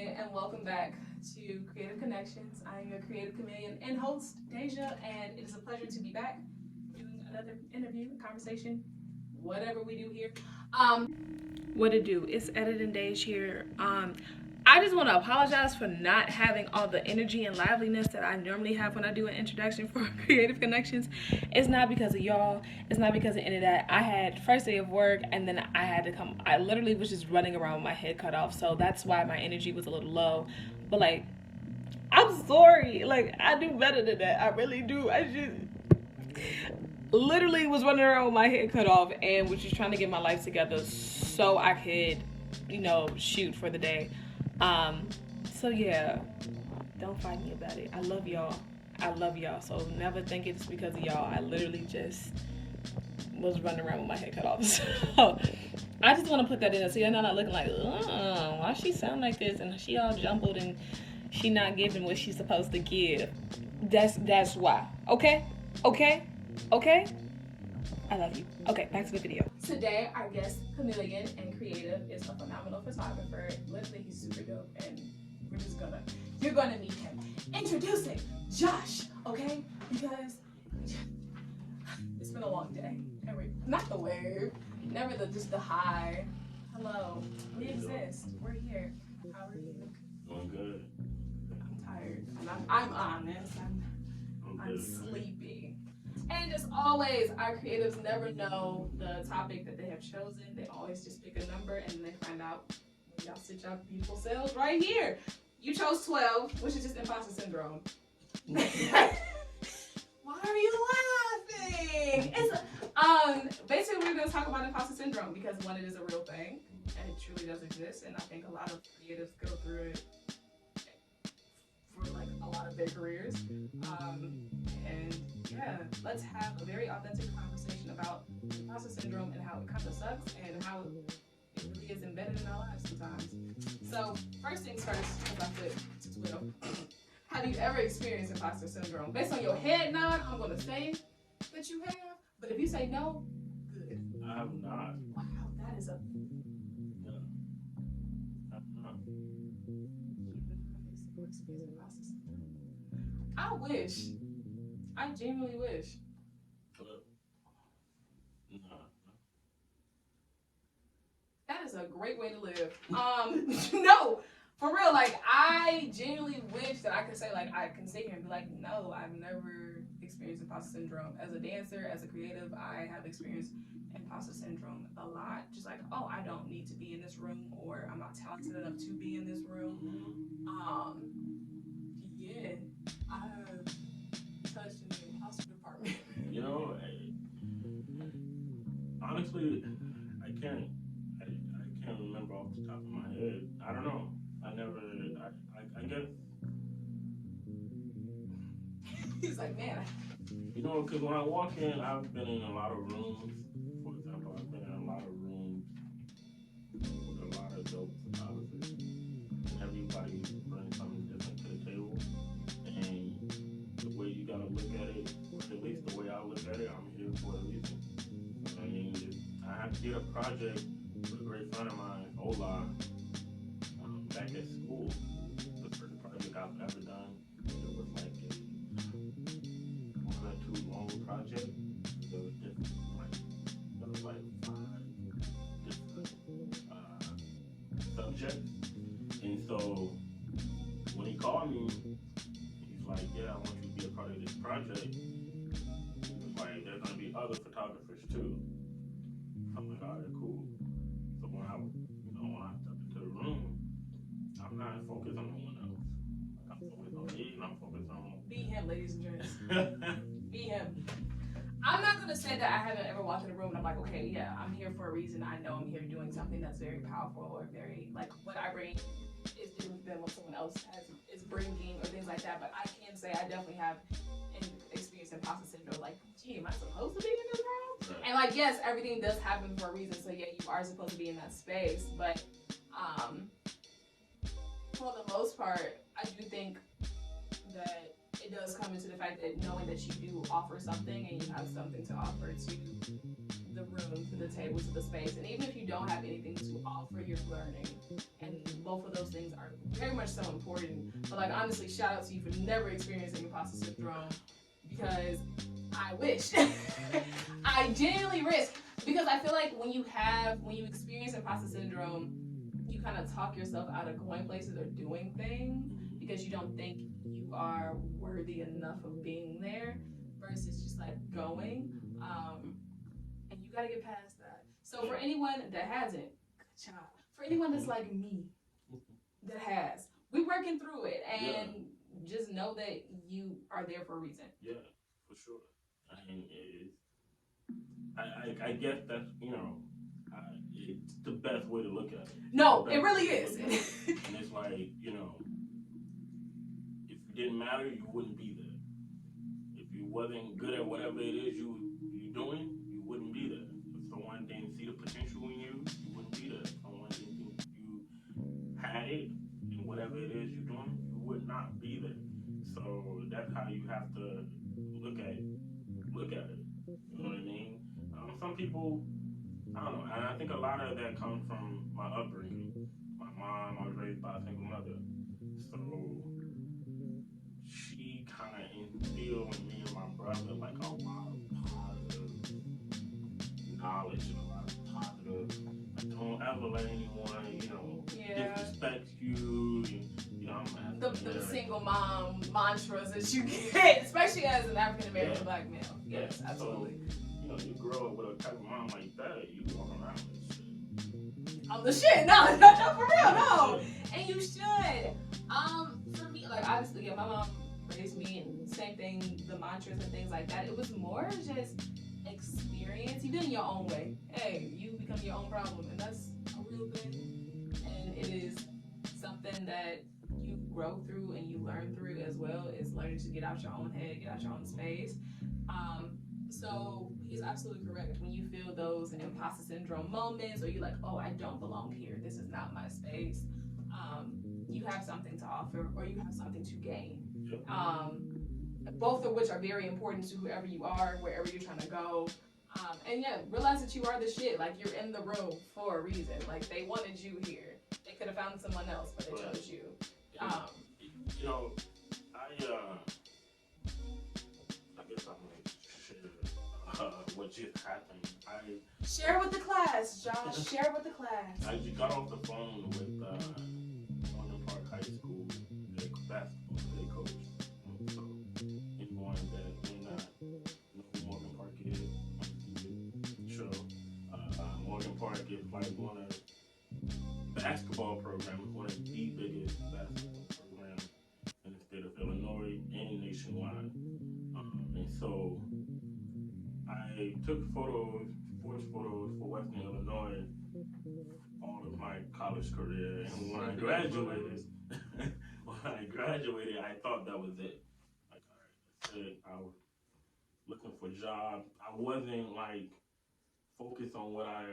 Hey, and welcome back to Creative Connections. I'm your creative chameleon and host, Deja, and it is a pleasure to be back doing another interview, conversation, whatever we do here. What to do? It's editing days here. I just want to apologize for not having all the energy and liveliness that I normally have when I do an introduction for Creative Connections. It's not because of y'all. It's not because of any of that. I had first day of work and then I had to come. I literally was just running around with my head cut off. So that's why my energy was a little low. But like, I'm sorry. Like, I do better than that. I really do. I just literally was running around with my head cut off and was just trying to get my life together so I could, shoot for the day. So yeah, don't fight me about it. I love y'all. So never think it's because of y'all. I literally just was running around with my head cut off. So I just want to put that in there so you're not looking like, why she sound like this and she all jumbled and she not giving what she's supposed to give. That's why. Okay? I love you. Okay, back to the video. Today, our guest chameleon and creative is a phenomenal photographer. Literally, he's super dope, and you're gonna meet him. Introducing Josh, okay? Because it's been a long day. Not the wave, never just the high. Hello, we exist. We're here. How are you? Doing good. I'm tired. I'm honest. I'm sleepy. And as always, our creatives never know the topic that they have chosen. They always just pick a number and then they find out when y'all sit your beautiful selves right here. You chose 12, which is just Imposter Syndrome. Why are you laughing? Basically we're gonna talk about Imposter Syndrome because one, it is a real thing and it truly does exist, and I think a lot of creatives go through it for like a lot of their careers. And yeah, let's have a very authentic conversation about imposter syndrome and how it kind of sucks and how it really is embedded in our lives sometimes. So first things first, as I flip to Twitter, have you ever experienced imposter syndrome? Based on your head nod, I'm gonna say that you have, but if you say no, good. I have not. Wow, that is a... Yeah. I have not. I wish. I genuinely wish. Nah. That is a great way to live. No, for real. Like, I genuinely wish that I could say, like, I can sit here and be like, no, I've never experienced imposter syndrome. As a dancer, as a creative, I have experienced imposter syndrome a lot. Just like, oh, I don't need to be in this room, or I'm not talented enough to be in this room. Yeah, I have touched in the imposter department. Honestly, I can't remember off the top of my head. I don't know. I guess. He's like, man. Because when I walk in, I've been in a lot of rooms. For example, I've been in a lot of rooms with a lot of dope photographers. And everybody brings something different to the table. And the way you gotta look at it, at least the way I look at it, I'm here for a reason. I mean, I had to get a project with a great friend of mine, Ola, back at school. The first project I've ever done. It was like a 1 or 2 long project. There was different, there was like 5 different subjects. And so when he called me, he's like, yeah, I want you to be a part of this project. He was like, there's gonna be other photographers too. I'm like, alright, cool. So when I step into the room, I'm not focused on no one else. I'm focused on me, and I'm focused on... Be him, ladies and gents. Be him. I'm not gonna say that I haven't ever walked in a room and I'm like, okay, yeah, I'm here for a reason. I know I'm here doing something that's very powerful or very, like, what I bring is different than what someone else is bringing or things like that. But I can say I definitely have experienced imposter syndrome. Like, gee, am I supposed to be in this room? And like, yes, everything does happen for a reason. So yeah, you are supposed to be in that space. But for the most part, I do think that it does come into the fact that knowing that you do offer something and you have something to offer to the room, to the table, to the space. And even if you don't have anything to offer, you're learning. And both of those things are very much so important. But like, honestly, shout out to you for never experiencing imposter syndrome, because I wish. I genuinely risk, because I feel like when you experience imposter syndrome, you kind of talk yourself out of going places or doing things because you don't think you are worthy enough of being there, versus just like going. And you gotta get past that. So for anyone that hasn't, good job. For anyone that's like me, that has, we're working through it, and just know that you are there for a reason. Yeah, for sure. I mean, I guess that's, it's the best way to look at it. No, it really is. And it's like, if you didn't matter, you wouldn't be there. If you wasn't good at whatever it is you're doing, you wouldn't be there. If someone didn't see the potential in you, you wouldn't be there. If someone didn't think you had it in whatever it is you're doing, you would not be there. So that's how you have to look at it. You know what I mean? Some people, I don't know, and I think a lot of that comes from my upbringing. My mom, I was raised by a single mother. So she kind of instilled in me and my brother like a lot of positive knowledge and a lot of positive, like, don't ever let anyone, disrespect you. The single mom mantras that you get, especially as an African American black male. Yes, absolutely. So, you grow up with a type of mom like that, you walk around with shit. I'm the shit. No, for real, no. And you should. For me, like, obviously, my mom raised me, and same thing, the mantras and things like that. It was more just experience. You do it in your own way. Hey, you become your own problem, and that's a real thing. And it is something that you grow through and you learn through as well, is learning to get out your own head, get out your own space. So he's absolutely correct. When you feel those imposter syndrome moments, or you're like, oh, I don't belong here, this is not my space, you have something to offer, or you have something to gain. Both of which are very important to whoever you are, wherever you're trying to go. And realize that you are the shit. Like, you're in the room for a reason. Like, they wanted you here. They could have found someone else, but they chose you. I guess I'm going to share what just happened. Share with the class, Josh. Share with the class. I just got off the phone with Northern Park High School basketball head coach. So anyone that may not know who Morgan Park is, sure. Morgan Park is like one of basketball programs, one of the biggest basketball programs in the state of Illinois and nationwide. And so I took sports photos for Western Illinois all of my college career. And when I graduated, I thought that was it. Like, all right, that's it. I was looking for jobs. I wasn't like focused on what I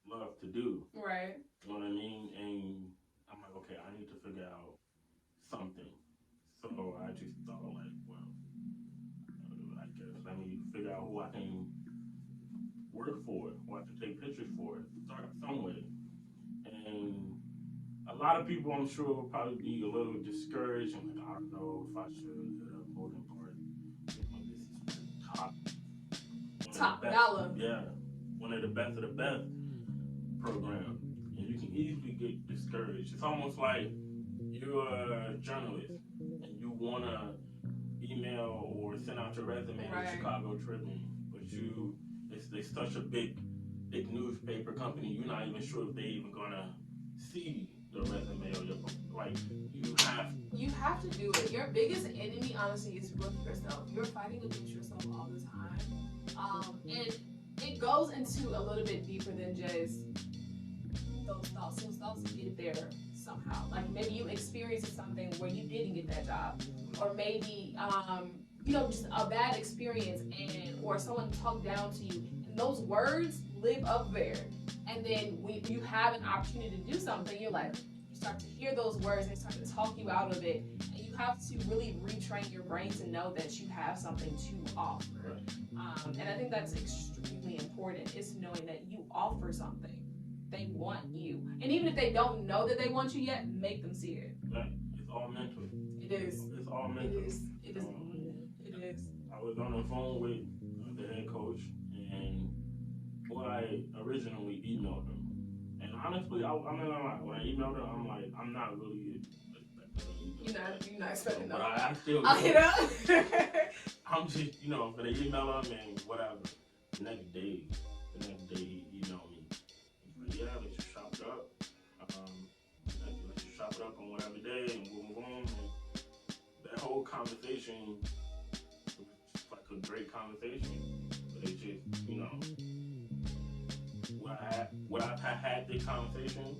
love to do. Right. You know what I mean? And I'm like, okay, I need to figure out something. So I just thought, like, well, I guess let me figure out who I can work for, who I can take pictures for, start somewhere. And a lot of people, I'm sure, will probably be a little discouraged. I'm like, I don't know if I should hit up Morgan Park. This is the top dollar. Yeah, one of the best programs. And you can easily get discouraged. It's almost like you're a journalist and you want to email or send out your resume to the Chicago Tribune, but it's such a big newspaper company, you're not even sure if they're even gonna see the resume or you have to do it. Your biggest enemy, honestly, is with yourself. You're fighting against yourself all the time. And it goes into a little bit deeper than just those thoughts. Those thoughts get there somehow. Like, maybe you experienced something where you didn't get that job, or maybe just a bad experience, or someone talked down to you, and those words live up there. And then when you have an opportunity to do something, you're like, you start to hear those words and they start to talk you out of it, and you have to really retrain your brain to know that you have something to offer. And I think that's extremely important, is knowing that you offer something. They want you. And even if they don't know that they want you yet, make them see it. Like, it's all mental. It is. It's all mental. It is. It is. It is. I was on the phone with the head coach, and I originally emailed him. And honestly, I'm not gonna lie. When I emailed him, I'm like, I'm not really expecting You're not expecting that. But that. I still. I'm just, for the email him and whatever. The next day, he emailed me. He's like, yeah, let's just chop it up. Let's just chop it up on whatever day, and boom, boom. And that whole conversation was just like a great conversation. But it's just, would I have had this conversation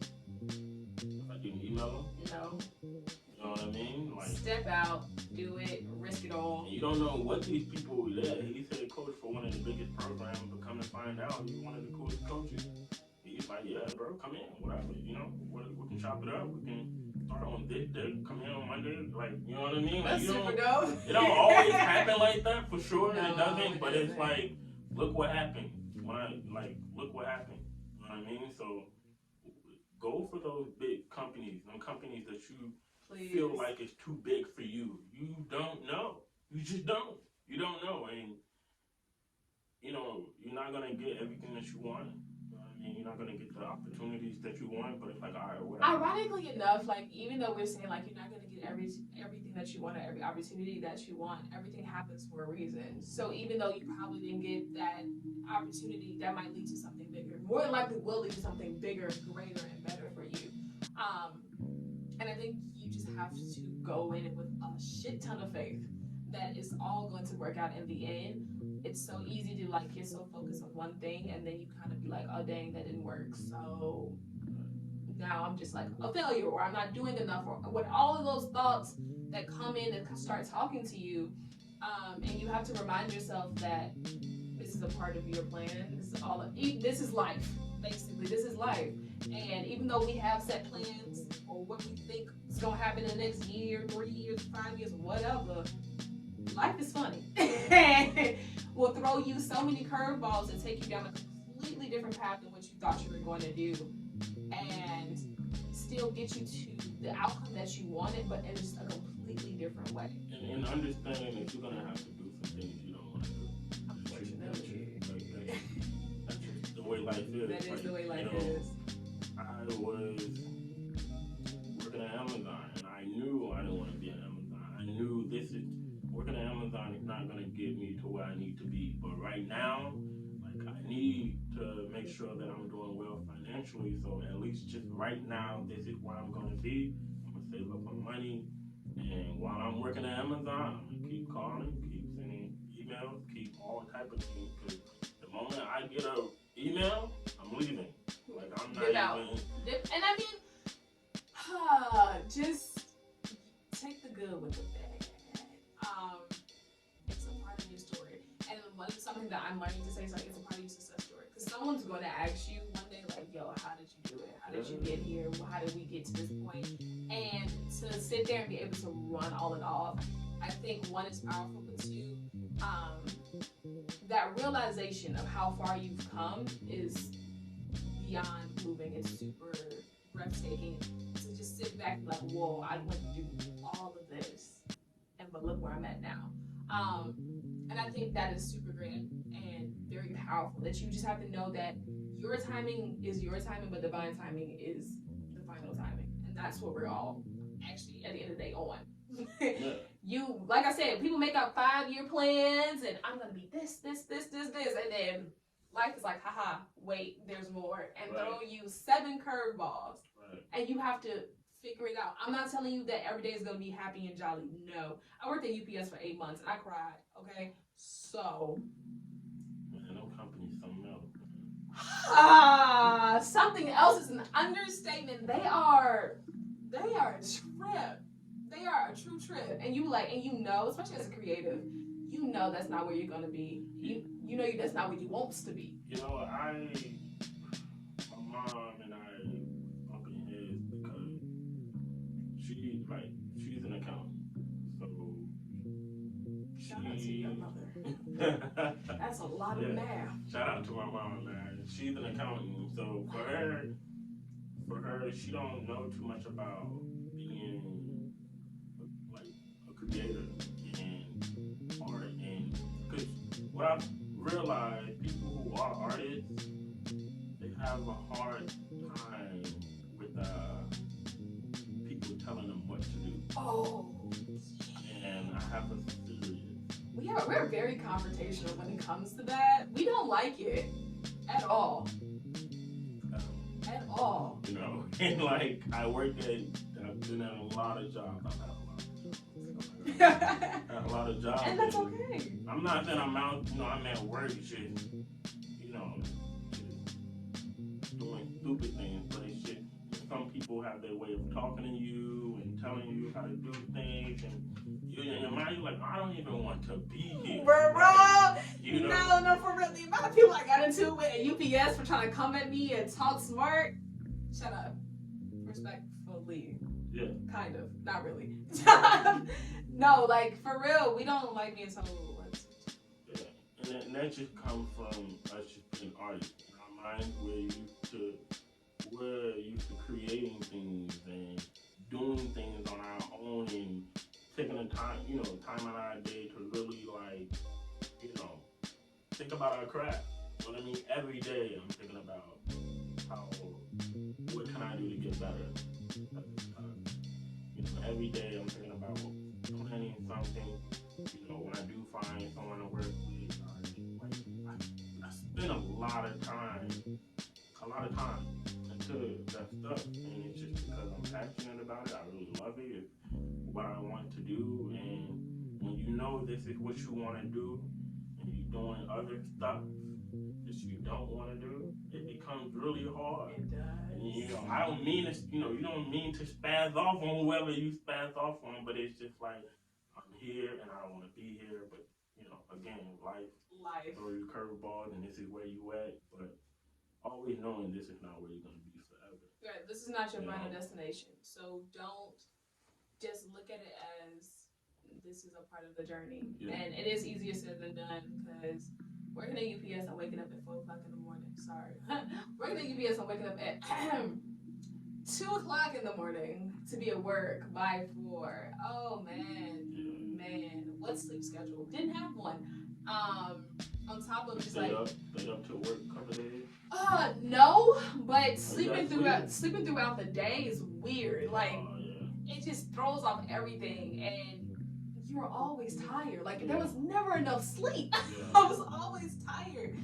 if I didn't email him? No. You know what I mean? Like, step out, do it, risk it all. You don't know what these people. Yeah, he's head coach for one of the biggest programs, but come to find out, he's one of the coolest coaches. He's like, yeah, bro, come in, whatever. We can chop it up. We can start on this day. Come in on Monday. Like, you know what I mean? Like, That's super dope. It don't always happen like that, for sure. No, it doesn't. But it's like, look what happened. Look what happened. You know what I mean? So go for those big companies, them companies that you feel like it's too big for you. You don't know. You just don't. You don't know. And, you're not going to get everything that you want. You know what I mean? You're not going to get the opportunities that you want, but it's like, all right, whatever. Ironically enough, like, even though we're saying, like, you're not going to get everything that you want or every opportunity that you want, everything happens for a reason. So even though you probably didn't get that opportunity, that might lead to something bigger. More than likely will lead to something bigger, greater, and better for you. And I think you just have to go in it with a shit ton of faith that it's all going to work out in the end. It's so easy to get so focused on one thing, and then you kind of be like, oh dang, that didn't work. So now I'm just like a failure, or I'm not doing enough, or with all of those thoughts that come in and start talking to you. And you have to remind yourself that this is a part of your plan. This is life, basically. This is life. And even though we have set plans or what we think is going to happen in the next year, 3 years, 5 years, whatever, life is funny. Will throw you so many curveballs and take you down a completely different path than what you thought you were going to do, and still get you to the outcome that you wanted, but in just a completely different way. And understanding that you're going to have to do some things you don't want to do. Unfortunately. That's just the way life is. That is the way life is. I was working at Amazon, and I knew I didn't want to be at Amazon. I knew working at Amazon is not going to get me to where I need to be. But right now, I need to make sure that I'm doing well financially. So at least just right now, this is where I'm going to be. I'm going to save up my money. And while I'm working at Amazon, I'm going to keep calling, keep sending emails, keep all type of things. Because the moment I get an email, I'm leaving. I'm not even... And I mean, just take the good with the bad. It's a part of your story. And something that I'm learning to say is it's a part of your success story. Because someone's going to ask you one day, yo, how did you do it? How did you get here? How did we get to this point? And to sit there and be able to run all it off, I think one is powerful, but two, that realization of how far you've come is beyond moving. It's super breathtaking to just sit back and be like, whoa, I went through all of this, but look where I'm at now. And I think that is super great and very powerful, that you just have to know that your timing is your timing, but divine timing is the final timing. And that's what we're all actually at the end of the day on. You, like I said, people make up 5-year plans and I'm going to be this. And then life is like, haha, wait, there's more. And throw you 7 curveballs. And you have to figure it out. I'm not telling you that every day is going to be happy and jolly. No. I worked at UPS for 8 months and I cried. Okay? So. Man, no company's something else. Something else is an understatement. They are a trip. They are a true trip. And you especially as a creative, that's not where you're going to be. You know that's not where you want to be. My mom and I bumping heads because she's an accountant. That's a lot of math. Shout out to my mom, man. She's an accountant, so for her, she don't know too much about being like a creator and art, and because what I've realized, people who are artists, they have a hard time with people telling them what to do. Oh. And I have a serious. We're very confrontational when it comes to that. We don't like it at all. At all. You know, and like I've been at a lot of jobs. I've had a lot of jobs. And that's okay. I'm not saying I'm out, I'm at work just, just doing stupid things, but it's just some people have their way of talking to you and telling you how to do things, and in your mind you're like, I don't even want to be here. Bro, No, for real. The amount of people I got into with at UPS for trying to come at me and talk smart. Shut up. Respectfully. Yeah. Kind of. Not really. No, like, for real, we don't like being told what to do. Yeah. And that just comes from us just being artists. Our minds, we're used to creating things and doing things on our own and taking the time, time on our day to really think about our craft. You know what I mean? Every day I'm thinking about what can I do to get better. Every day I'm thinking about planning something. When I do find someone to work with, I spend a lot of time into that stuff, and it's just because I'm passionate about it. I really love it. It's what I want to do, and when you know this is what you want to do, and you're doing other stuff that you don't want to do, it becomes really hard. It does. And, I don't mean to, you don't mean to spaz off on whoever you spaz off on, but it's just like, I'm here and I don't want to be here, but, again, life throw you curveballs and this is where you at, but always knowing this is not where you're going to be forever. Right, this is not your final destination, so don't just look at it as this is a part of the journey. Yeah. And it is easier said than done, because working at UPS, I'm waking up at 4 o'clock in the morning. Sorry. Working at UPS, I'm waking up at 2 o'clock in the morning to be at work by 4. Oh, man. What sleep schedule? Didn't have one. On top of just stayed up to work a couple days? No, but sleeping throughout the day is weird. Like, it just throws off everything, and you were always tired. Like, there was never enough sleep. I was always tired.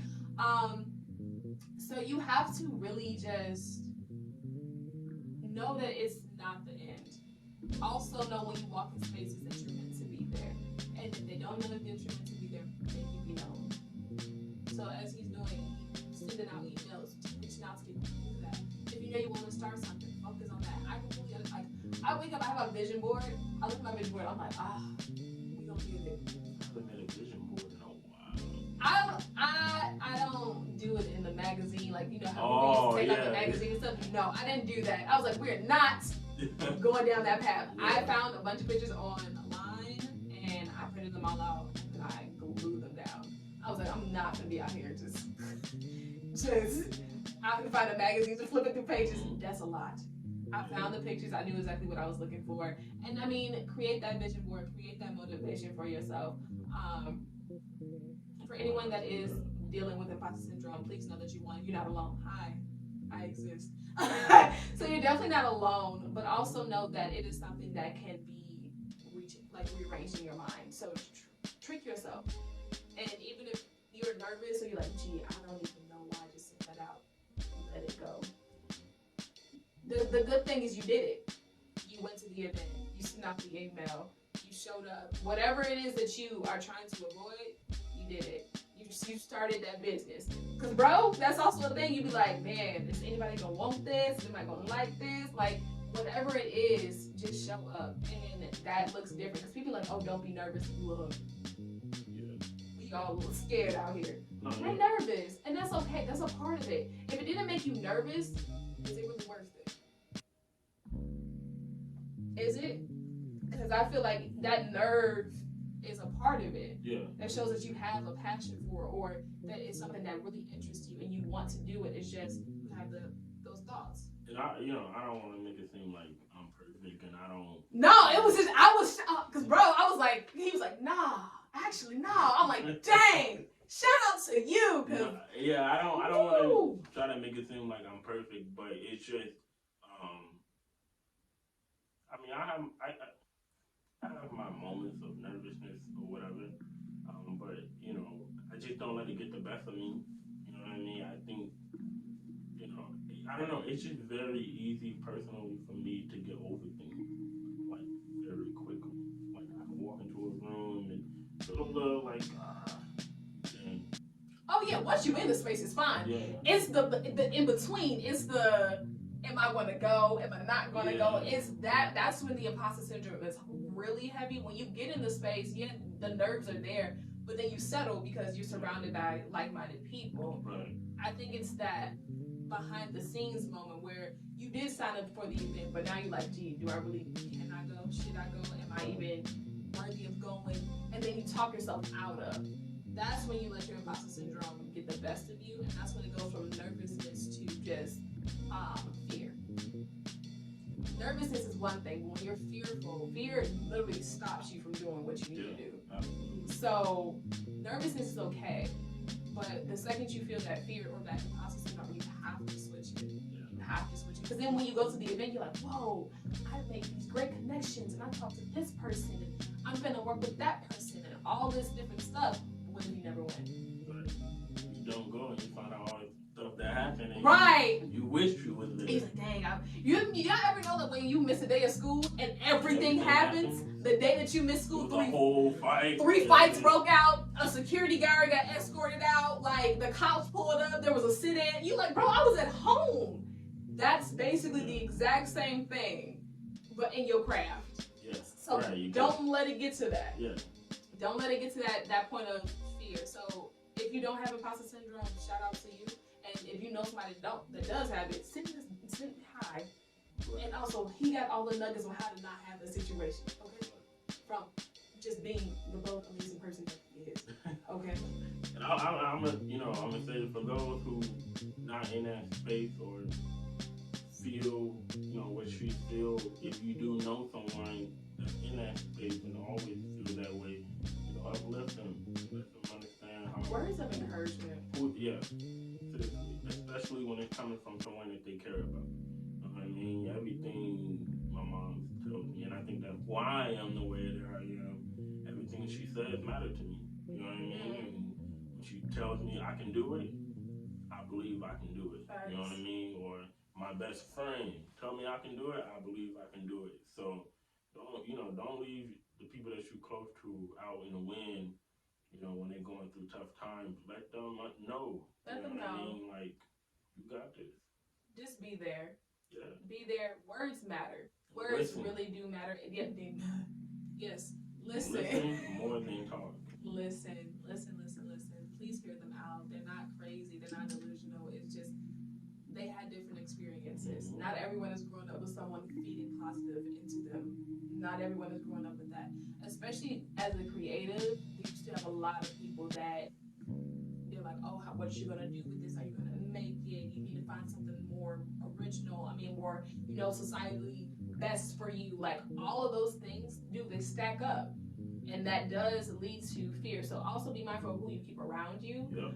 So you have to really just know that it's not the end. Also know when you walk in spaces that you're meant to be there. And if they don't know that you're meant to be there, then you be known. So as he's doing, sending out emails, reaching out to people, do that. If you know you want to start something, focus on that. I wake up, I have a vision board. I look at my vision board, I'm like, we gonna get it. I haven't made a vision board in a while. I don't do it in the magazine, like, how we take out the magazine and stuff. No, I didn't do that. I was like, we're not going down that path. I found a bunch of pictures online and I printed them all out and I glued them down. I was like, I'm not gonna be out here just I can find a magazine to flip it through pages. That's a lot. I found the pictures. I knew exactly what I was looking for. And I mean, create that vision board, create that motivation for yourself. For anyone that is dealing with imposter syndrome, please know that you're not alone. Hi, I exist. So you're definitely not alone, but also know that it is something that can be rearranged in your mind. So trick yourself. And even if you're nervous or you're like, gee, I don't even know why I just sent that out, let it go. The good thing is you did it. You went to the event. You sent out the email. You showed up. Whatever it is that you are trying to avoid, you did it. You started that business. Because, bro, that's also a thing. You be like, man, is anybody going to want this? Is anybody going to like this? Like, whatever it is, just show up. And that looks different. Because people are like, oh, don't be nervous. Look. We all a little scared out here. We're nervous. And that's okay. That's a part of it. If it didn't make you nervous, is it really worth it? Is it? Because I feel like that nerve is a part of it. Yeah. That shows that you have a passion for, or that it's something that really interests you and you want to do it. It's just you have those thoughts. And I don't want to make it seem like I'm perfect, and I don't. No, it was just I was because bro, I was like, he was like, nah, actually, no. I'm like, dang, shout out to you, cause yeah, I don't want to try to make it seem like I'm perfect, but it's just, I mean, I have my moments of nervousness or whatever, but I just don't let it get the best of me. You know what I mean? I think, I don't know. It's just very easy personally for me to get over things like very quickly. Like I can walk into a room and feel a little like and oh yeah, once you in the space, it's fine. yeah. It's the in between. It's the am I going to go? Am I not going to go? It's that's when the imposter syndrome is really heavy. When you get in the space, yeah, the nerves are there, but then you settle because you're surrounded by like-minded people. Right. I think it's that behind the scenes moment where you did sign up for the event, but now you're like, gee, can I go? Should I go? Am I even worthy of going? And then you talk yourself out of. That's when you let your imposter syndrome get the best of you, and that's when it goes from nervousness to just fear. Nervousness is one thing, but when you're fearful, fear literally stops you from doing what you need to do. Absolutely. So nervousness is okay, but the second you feel that fear or that imposter syndrome, you have to switch it. You have to switch it. Because then when you go to the event, you're like, whoa, I make these great connections, and I talk to this person, and I'm gonna work with that person, and all this different stuff. What if you never went? But you don't go and you find out all the stuff that happened. And right. You wish you was there. He's like, dang, y'all ever know that when you miss a day of school and everything happens, the day that you miss school, three fights broke out, a security guard got escorted out, like the cops pulled up, there was a sit-in. You like, bro, I was at home. That's basically the exact same thing, but in your craft. Yes. So right, don't let it get to that. Yeah. Don't let it get to that point of fear. So if you don't have imposter syndrome, shout out to you. And if you know somebody that does have it, send hi. And also, he got all the nuggets on how to not have the situation. Okay, from just being the both amazing person that he is. Okay. And I'm gonna say for those who not in that space or feel what you feel, if you do know someone that's in that space and always feel that way, uplift them, let them understand how. Words of encouragement. Yeah, especially when it's coming from someone that they care about. You know what I mean? Everything my mom tells me, and I think that's why I am the way that I am. Everything she says matters to me. You know what I mean? And when she tells me I can do it, I believe I can do it. Thanks. You know what I mean? Or my best friend tell me I can do it, I believe I can do it. So don't leave the people that you're close to out in the wind, when they're going through tough times. Let them know. Let them know. I mean? Like, you got this. Just be there. Yeah. Be there. Words matter. Words really do matter. Yes. Listen. Listen more than talk. Listen. Please hear them out. They're not crazy. They're not delusional. It's just they had different experiences. Mm-hmm. Not everyone is growing up with someone feeding positive into them. Not everyone is growing up with that. Especially as a creative, we used to have a lot of people that they're like, oh, what you gonna do with this? Are you gonna make it? You need to find something more original. More, societally best for you. Like all of those things, they stack up. And that does lead to fear. So also be mindful of who you keep around you. Yeah.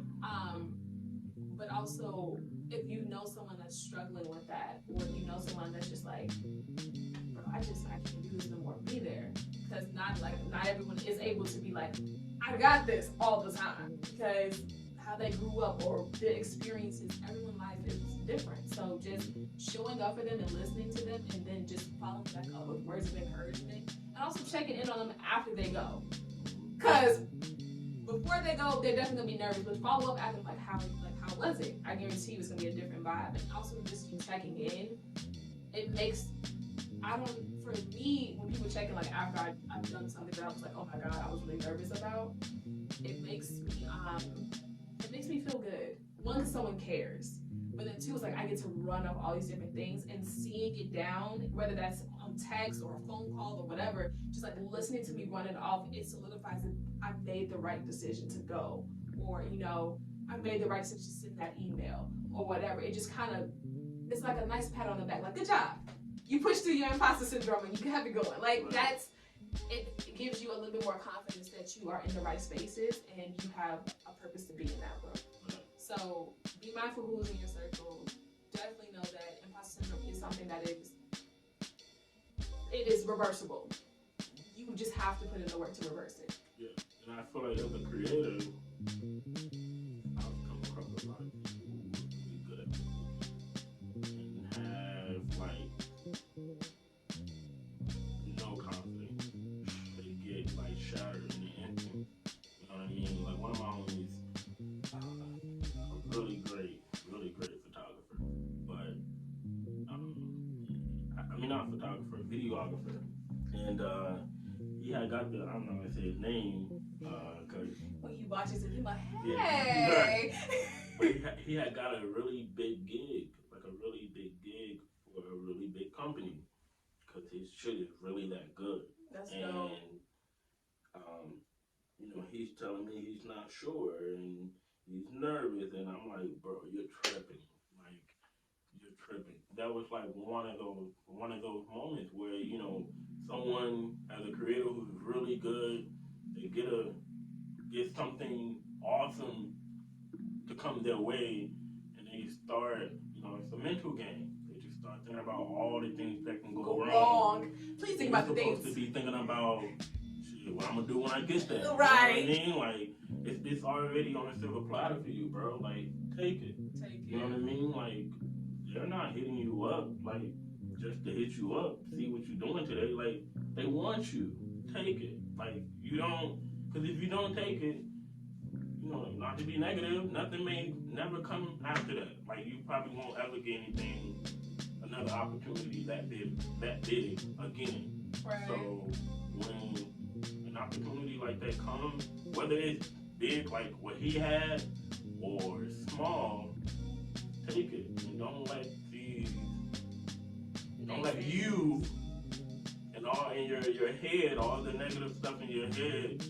But also, if you know someone that's struggling with that, or you know someone that's just like, bro, I can't do this no more. Be there, because not everyone is able to be like, I got this all the time, because how they grew up or the experiences, everyone's life is different. So just showing up for them and listening to them, and then just following back up with words of encouragement, and also checking in on them after they go, because before they go, they're definitely gonna be nervous, but follow up after them, how was it? I guarantee you it's gonna be a different vibe. And also just checking in, it makes, for me, when people check in after I've done something that I was like, oh my God, I was really nervous about, it makes me feel good. One, because someone cares, But then two, it's like I get to run off all these different things and seeing it down, whether that's on text or a phone call or whatever, just like listening to me run it off, it solidifies that I made the right decision to go, or I made the right decision to send that email or whatever. It just kind of, it's like a nice pat on the back, like good job, you pushed through your imposter syndrome and you can have it going. Like it gives you a little bit more confidence that you are in the right spaces and you have a purpose to be in that room. So be mindful who's in your circle. Definitely know that imposter syndrome is something that is reversible. You just have to put in the work to reverse it. Yeah, and I feel like as a creator, I've come across a lot of people who are really good at it and have like no confidence. They get like shattered in the instant. You know what I mean? Like one of my homies, a really great photographer, but I mean not photographer, videographer, and he had got the, I don't know if I say his name, cause when he watches it, he's like, hey. Yeah, but he had got a really big gig, like a really big gig for a really big company, cause his shit is really that good. That's and dope. He's telling me he's not sure and he's nervous, and I'm like, bro, you're tripping. Like, you're tripping. That was like one of those moments where someone as a creator who's really good, they get something awesome to come their way, and they start, it's a mental game. They just start thinking about all the things that can go wrong. Please think about the things. You're supposed to be thinking about what I'm gonna do when I get there. Right. You know what I mean? Like, it's already on a silver platter for you, bro. Like, take it. You know what I mean? Like, they're not hitting you up, like, just to hit you up, see what you're doing today. Like, they want you. Take it. Like, you don't, because if you don't take it, not to be negative, nothing may never come after that. Like, you probably won't ever get another opportunity that big again. Right. So, when an opportunity like that comes, whether it's big like what he had or small, take it. And don't let you and all in your head, all the negative stuff in your head,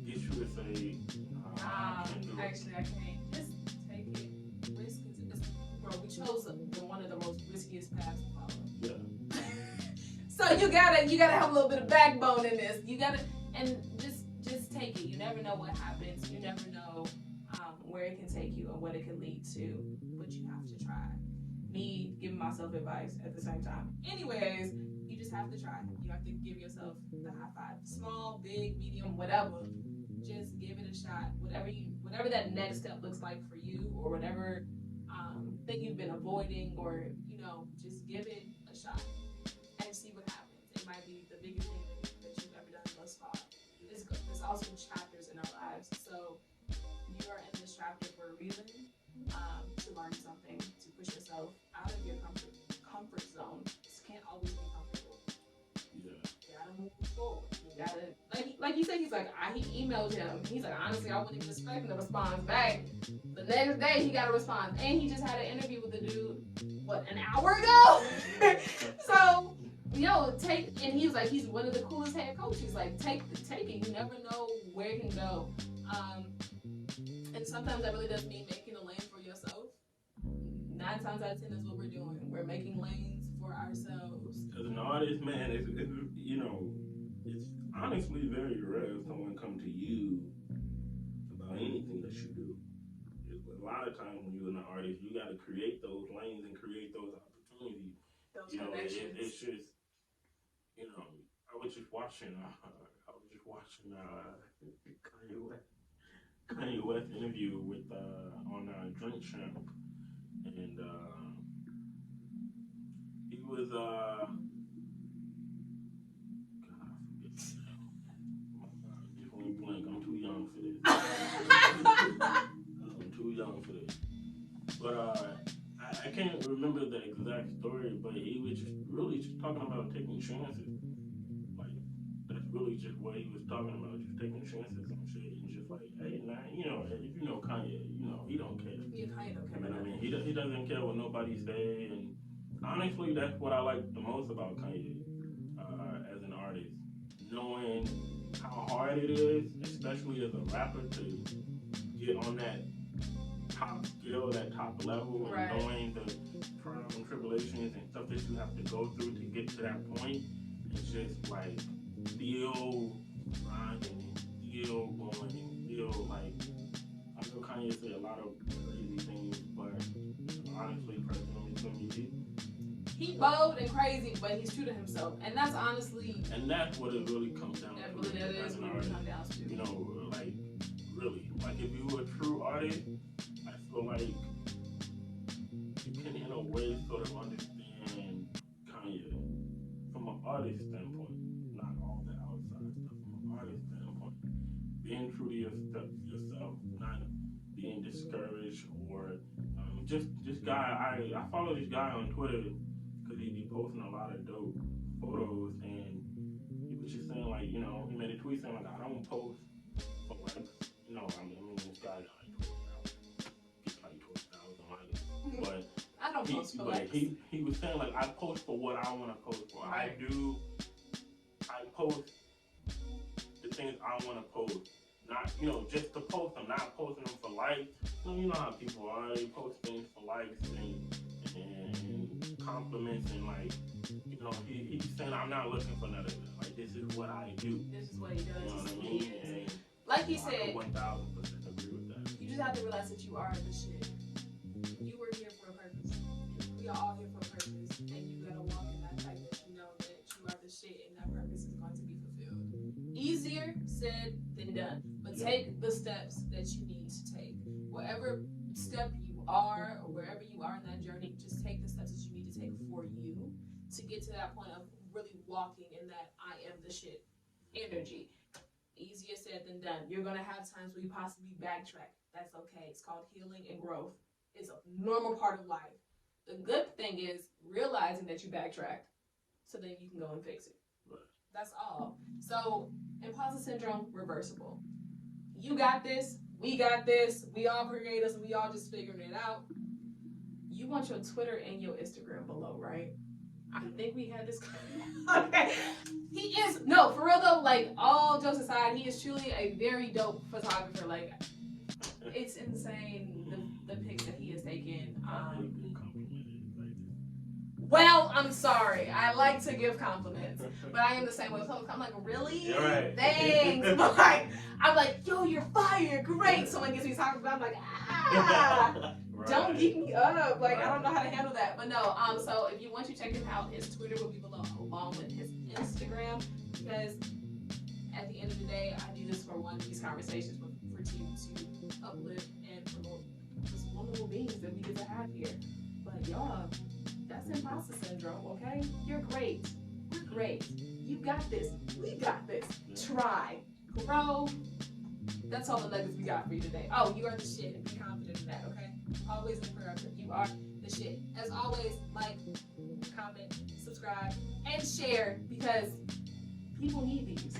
get you to say, actually I can't. Just take it. Risk is, bro, we chose one of the most riskiest paths to follow. Yeah. So you gotta have a little bit of backbone in this. You gotta, and just take it. You never know what happens. You never know where it can take you and what it can lead to. But you have to try. Me giving myself advice at the same time. Anyways, you just have to try. You have to give yourself the high five. Small, big, medium, whatever. Just give it a shot. Whatever that next step looks like for you, or whatever thing you've been avoiding, or just give it a shot and see what happens. It might be the biggest thing that you've ever done thus far. There's also chapters in our lives, so you are in this chapter for a reason, to learn something, to push yourself out of your comfort zone. This can't always be comfortable. Yeah. You gotta move forward. You gotta, like you said, he emailed him. He's like, honestly, I wasn't even expecting a response back. The next day, he got a response, and he just had an interview with the dude, an hour ago? So, and he was like, he's one of the coolest head coaches. Like, take it. You never know where it can go. And sometimes that really does mean making a lane for yourself. 9 times out of 10 is what we're doing. We're making lanes for ourselves. As an artist, man, it's honestly very rare if someone come to you about anything that you do. A lot of times when you're an artist, you got to create those lanes and create those opportunities. Those connections. It's just, I was just watching Kanye West interview with on Drink Champ, and he was God, I forget his name. Oh my God, just went blank. I'm too young for this. I'm too young for this. But I can't remember the exact story, but he was just really just talking about taking chances. Like, that's really just what he was talking about, just taking chances on shit, and just like, hey, nah, if you know Kanye, he don't care. Yeah, Kanye don't care. You know what I mean? He doesn't care what nobody say, and honestly, that's what I like the most about Kanye as an artist, knowing how hard it is, especially as a rapper, to get on that top skill, that top level, right. and knowing the trials and tribulations and stuff that you have to go through to get to that point. It's just like still grinding and still going and still like, I know Kanye said a lot of crazy things, but honestly, personally to me, he bold and crazy, but he's true to himself, and that's honestly. And that's what it really comes down to. That is what it comes down to. Like really, like if you were a true artist, I feel like you can in a way sort of understand Kanye from an artist standpoint, not all the outside stuff. From an artist standpoint, being true to yourself, not being discouraged or just this guy. I follow this guy on Twitter because he be posting a lot of dope photos, and he was just saying like, he made a tweet saying like, I don't post for like, I mean this guy gets like 12,000 likes, but I don't post for likes. He was saying like, I post for what I want to post for. Right. I post the things I want to post. Not, just to post them, not posting them for likes. You know how people are, they post things for likes and compliments and like, he's saying I'm not looking for none of that. Like, this is what I do. This is what he does. You know what I mean? And like he said, I 1,000% agree with that. You just have to realize that you are the shit. You were here for a purpose. We are all here for a purpose, and you gotta walk in that fact that you know that you are the shit, and that purpose is going to be fulfilled. Easier said than done, but take the steps that you need to take. Whatever step you are, or wherever you are in that journey, just take the steps that you need to take for you to get to that point of really walking in that I am the shit energy. Easier said than done. You're gonna have times where you possibly backtrack. That's okay. It's called healing and growth. It's a normal part of life. The good thing is realizing that you backtracked, so then you can go and fix it. Right. That's all. So, imposter syndrome, reversible. You got this. We got this. We all creators. We all just figuring it out. You want your Twitter and your Instagram below, right? I think we had this. Okay. He is, no, for real though, like, all jokes aside, he is truly a very dope photographer. Like, it's insane the pics that he has taken. Well, I'm sorry. I like to give compliments, but I am the same way. I'm like, really? You're right. Thanks. But like, I'm like, yo, you're fire, great. Someone gives me talking about, I'm like, right. Don't beat me up. Like, I don't know how to handle that. But no, so if you want to check him out, his Twitter will be below along with his Instagram, because at the end of the day, I do this for these conversations for two to uplift and promote this wonderful beings that we get to have here. But y'all, that's imposter syndrome, okay? You're great. We're great. You got this. We got this. Try. Grow. That's all the nuggets we got for you today. Oh, you are the shit, and be confident in that, okay? Always in prayer. You are the shit. As always, like, comment, subscribe, and share, because people need these.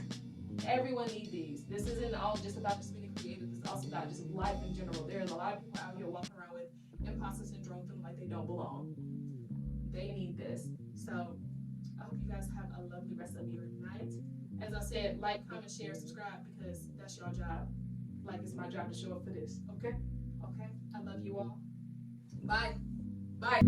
Everyone needs these. This isn't all just about just being creative. This is also about just life in general. There's a lot of people out here walking around with imposter syndrome, feeling like they don't belong. They need this. So I hope you guys have a lovely rest of your night. As I said, like, comment, share, subscribe, because that's your job. Like, it's my job to show up for this. Okay? Okay? I love you all. Bye. Bye.